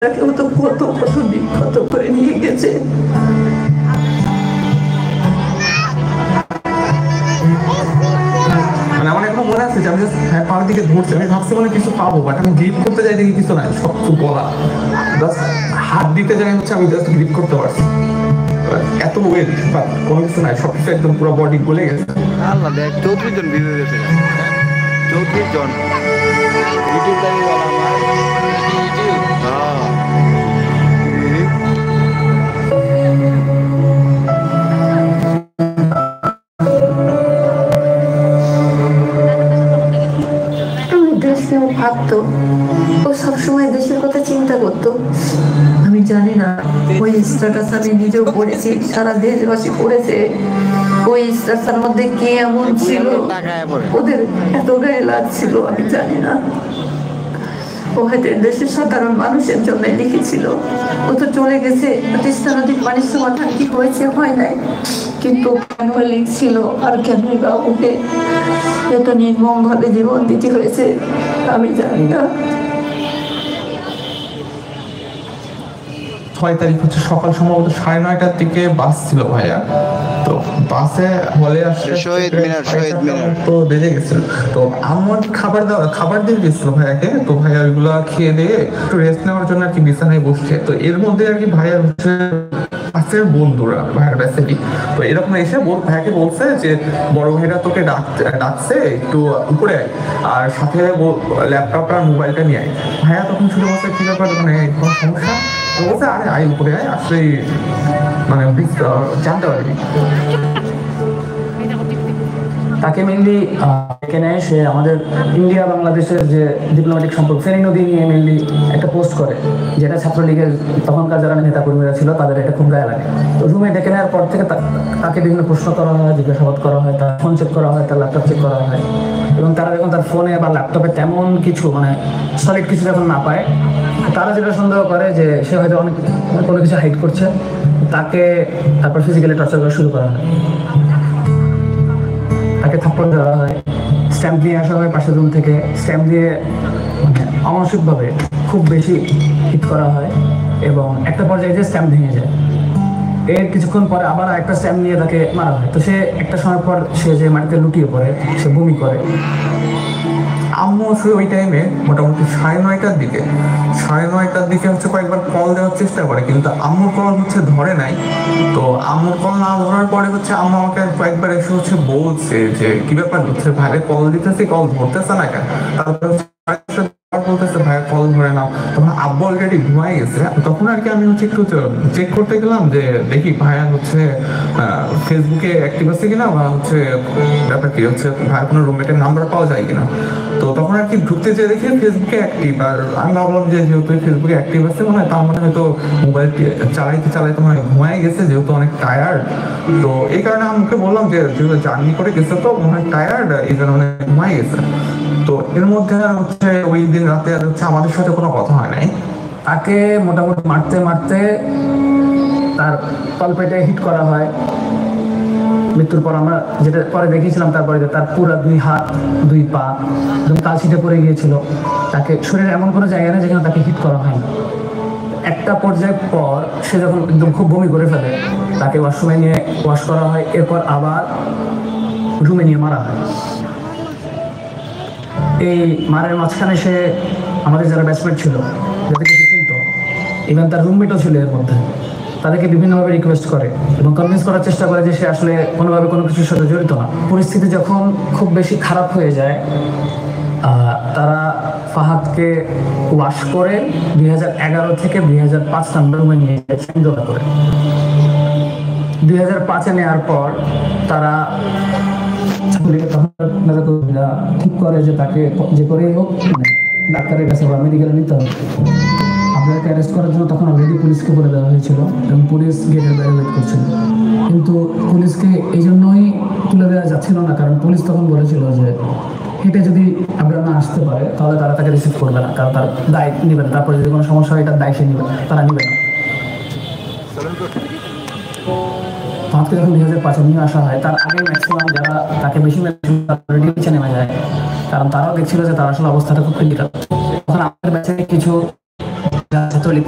কেউ তো কত কত বিক্ষত করে নিয়ে গেছে। মানে আমার এখনো মনে আছে যে আমি পাওয়ার দিকে ধরছি, আমি ভাবছি মানে কিছু পাবো, বাট আমি গ্রিপ করতে যাই দেখি কিছু নাই, সব গলা। জাস্ট হাত দিতে যাই হচ্ছে আমি জাস্ট গ্রিপ করতে পারছি, এত ওয়েট বাট কোনো কিছু নাই, সবকিছু একদম পুরো বডি গলে গেছে। আল্লাহ দেখ 34 জন ভিডিও গেছে, 34 জন ইউটিউব লাইভ আমার ভাবতো, ও সবসময় দেশের কথা চিন্তা করতো। আমি জানি না ওই স্ট্যাটাস আমি নিজেও পড়েছি, সারা দেশবাসী পড়েছে। ওই স্ট্যাটাসের মধ্যে কে এমন ছিল ওদের এত গায়ে লাগছিল আমি জানি না। ও হয়তো দেশের সাধারণ মানুষের জন্য লিখেছিল। ও তো চলে গেছে, তিস্তা নদীর পানির সমাধান কি হয়েছে হয় নাই, কিন্তু কেন লিখছিল আর কেনই বা ওকে এত নির্মম ভাবে জীবন দিতে হয়েছে আমি জানি না। 6 তারিখ হচ্ছে সকাল সম্ভবত 9:30টার দিকে বাস ছিল ভাইয়া, তো বাসে হলে আসলে শহীদ মিনার তো বেজে গেছিল। তো আমার খাবার দিয়ে গেছিল ভাইয়াকে, তো ভাইয়া ওইগুলো খেয়ে দিয়ে একটু রেস্ট নেওয়ার জন্য আর কি বিছানায় বসছে। তো এর মধ্যে আর কি ভাইয়া হচ্ছে পাশের বন্ধুরা ভাইয়ার ব্যাসেলি, তো এরকম এসে ভাইয়াকে বলছে যে বড় ভাইরা তোকে ডাকছে একটু উপরে আয়, আর সাথে ল্যাপটপ আর মোবাইলটা নিয়ে আয়। ভাইয়া তখন শুধু বলছে কি ব্যাপার, মানে কোনো সমস্যা? বলছে আরে আয় উপরে আয়, আসলে মানে জানতে পারবি। তাকে মেনলি এখানে সে আমাদের ইন্ডিয়া বাংলাদেশের যে ডিপ্লোম্যাটিক সম্পর্ক ফেনী নদী নিয়ে মেনলি একটা পোস্ট করে, যেটা ছাত্রলীগের তখনকার যারা নেতা কর্মীরা ছিল তাদের এটা খুব গায়ে লাগে। তো রুমে ডেকে নেওয়ার পর থেকে তাকে বিভিন্ন প্রশ্ন করা হয়, জিজ্ঞাসাবাদ করা হয়, তার ফোন চেক করা হয়, তার ল্যাপটপ চেক করা হয়, এবং তারা যখন তার ফোনে বা ল্যাপটপে তেমন কিছু মানে সলিড কিছু যখন না পায়, তারা যেটা সন্দেহ করে যে সে হয়তো অনেক কোনো কিছু হাইড করছে, তাকে তারপর ফিজিক্যালি টর্চার করা শুরু করা হয়। তাকে থাপ্পড় দেওয়া হয়, স্ট্যাম্প দিয়ে আসা হয় পাশের রুম থেকে, স্ট্যাম্প দিয়ে মানে অমানসিকভাবে খুব বেশি হিট করা হয়, এবং একটা পর্যায়ে যে স্ট্যাম্প ভেঙে যায়। এর কিছুক্ষণ পরে আবার একটা স্ট্যাম্প নিয়ে তাকে মারা হয়। তো সে একটা সময় পর সে যে মাটিতে লুটিয়ে পড়ে, সে বমি করে। আম্মু আসলে ওই টাইমে মোটামুটি 9:30টার দিকে হচ্ছে কয়েকবার কল দেওয়ার চেষ্টা করে, কিন্তু আম্মুর কল হচ্ছে ধরে নাই। তো আম্মুর কল না ধরার পরে হচ্ছে আম্মু আমাকে কয়েকবার এসে হচ্ছে বলছে যে কি ব্যাপার হচ্ছে, ভাইরে কল দিতেছি কল ধরতেছে না কেন। তারপরে বলতেছে ভাইয়া কল ধরে নাও। তখন আব্বু অলরেডি ঘুমাই গেছে। তখন আর কি আমি হচ্ছে একটু চেক করতে গেলাম যে দেখি ভাইয়া হচ্ছে ফেসবুকে অ্যাক্টিভ আছে কিনা, বা হচ্ছে ব্যাপার কি হচ্ছে ভাইয়ের কোনো রুমমেটের নাম্বার পাওয়া যায় কিনা। তো তখন আর কি ঢুকতে যেয়ে দেখি ফেসবুকে অ্যাক্টিভ, আর আমি ভাবলাম যে যেহেতু ফেসবুকে অ্যাক্টিভ আছে মনে হয় তার মানে হয়তো মোবাইল চালাইতে মানে ঘুমাই গেছে, যেহেতু অনেক টায়ার্ড। তো এই কারণে আমাকে বললাম যে যেহেতু জার্নি করে গেছে তো মনে হয় টায়ার্ড, এই জন্য মানে ঘুমাই গেছে। তো এর মধ্যে হচ্ছে ওই দিন রাতে আর হচ্ছে আমাদের সাথে কোনো কথা হয় নাই। তাকে মোটামুটি মারতে মারতে তার তলপেটে হিট করা হয়। মৃত্যুর পর আমরা যেটা পরে দেখিয়েছিলাম, তারপরে তার পুরো 2 হাত 2 পা একদম কালশিটে পড়ে গিয়েছিল। তাকে শরীরে এমন কোনো জায়গা নেই যেখানে তাকে হিট করা হয়নি। একটা পর্যায়ের পর সে যখন একদম খুব বমি করে ফেলে, তাকে ওয়াশরুমে নিয়ে ওয়াশ করা হয়, এরপর আবার রুমে নিয়ে মারা হয়। এই মারের মাঝখানে সে আমাদের যারা ব্যাচমেট ছিল, যাদেরকে সে চিনত, ইভেন তার রুমমেটও ছিল এর মধ্যে, তাদেরকে বিভিন্নভাবে রিকোয়েস্ট করে এবং কনভিন্স করার চেষ্টা করে যে সে আসলে কোনোভাবে কোনো কিছুর সাথে জড়িত না। পরিস্থিতি যখন খুব বেশি খারাপ হয়ে যায়, তারা ফাহাদকে ওয়াশ করে 2011 থেকে 2005 নাম্বার রুমে নিয়ে যায় সেন্দোলা করে। 2005-এ নেওয়ার পর তারা ঠিক করে যে তাকে যে করেই হোক ডাক্তারের কাছে বা মেডিকেলে নিতে হবে। আপনাকে অ্যারেস্ট করার জন্য তখন অলরেডি পুলিশকে বলে দেওয়া হয়েছিল এবং পুলিশ গেটের বাইরে ওয়েট করছিল, কিন্তু পুলিশকে এই জন্যই তুলে দেওয়া যাচ্ছিল না কারণ পুলিশ তখন বলেছিল যে হেঁটে যদি আপনারা না আসতে পারে তাহলে তারা তাকে রিসিভ করবে না, কারণ তার দায় নেবে না। তারপরে যদি কোনো সমস্যা হয় এটার দায় সে নেবে, তারা নেবে না। ফাহাদকে যখন 2005-এ নিয়ে আসা হয়, তার আগে ম্যাক্সিমাম যারা তাকে বেশি অলরেডি নিচে নেমে যায়, কারণ তারাও দেখছিল যে তার আসলে অবস্থাটা খুব ক্রিটিক্যাল। তখন আমাদের ব্যাচে কিছু ছাত্রলীগ